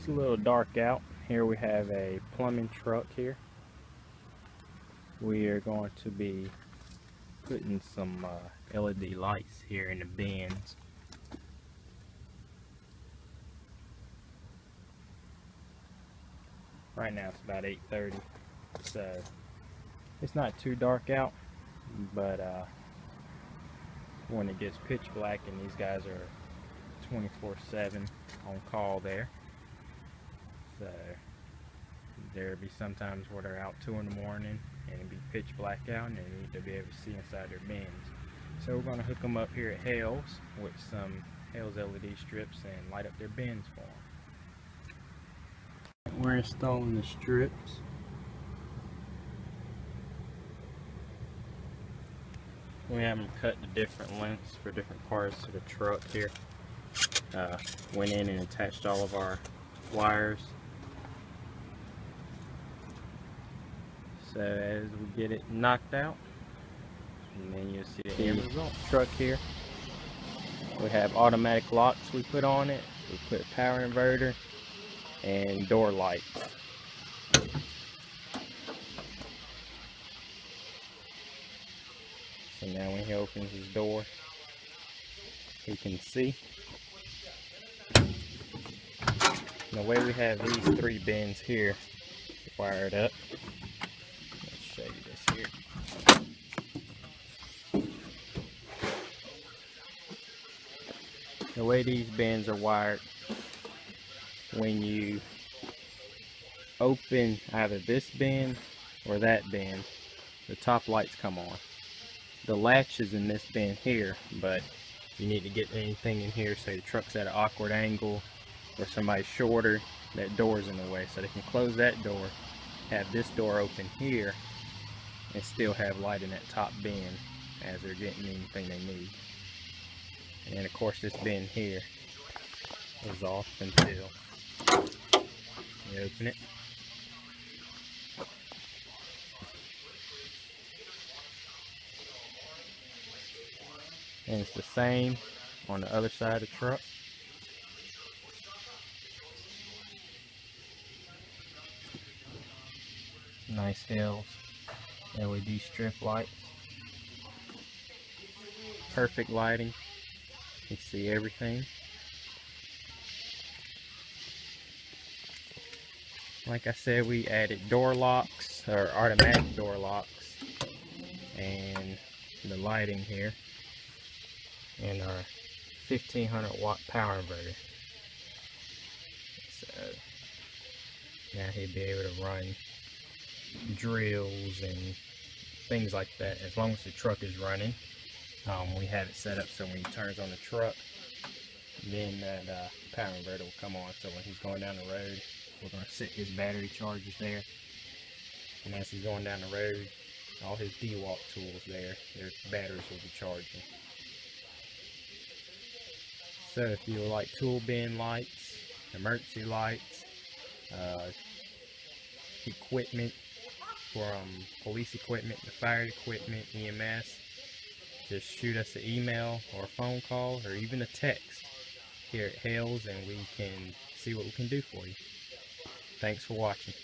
It's a little dark out. Here we have a plumbing truck here. We are going to be putting some LED lights here in the bins. Right now it's about 8:30, so it's not too dark out, but when it gets pitch black and these guys are 24/7 on call there, so there'll be sometimes where they're out 2 in the morning and it'll be pitch black out and they need to be able to see inside their bins. So we're going to hook them up here at Hales with some Hales LED strips and light up their bins for them. We're installing the strips. We have them cut to different lengths for different parts of the truck here. Went in and attached all of our wires. So as we get it knocked out, and then you'll see the end result. Truck here, we have automatic locks we put on it. We put a power inverter and door lights. So now when he opens his door, he can see. And the way we have these 3 bins here wired up, let's show you this here. The way these bins are wired, when you open either this bin or that bin, the top lights come on. The latch is in this bin here, but you need to get anything in here, say the truck's at an awkward angle or somebody's shorter, that door's in the way, so they can close that door, have this door open here, and still have light in that top bin as they're getting anything they need. And then of course this bin here is off until you open it. And it's the same on the other side of the truck. Nice Hales LED strip lights. Perfect lighting. You can see everything. Like I said, we added door locks, or automatic door locks, and the lighting here, and our 1500 watt power inverter. So now he'll be able to run drills and things like that as long as the truck is running. We have it set up so when he turns on the truck, then that power inverter will come on. So when he's going down the road, we're going to set his battery chargers there, and as he's going down the road, all his DeWalt tools there, their batteries will be charging. So if you like tool bin lights, emergency lights, equipment from police equipment to fire equipment, EMS, just shoot us an email or a phone call or even a text here at Hales, and we can see what we can do for you. Thanks for watching.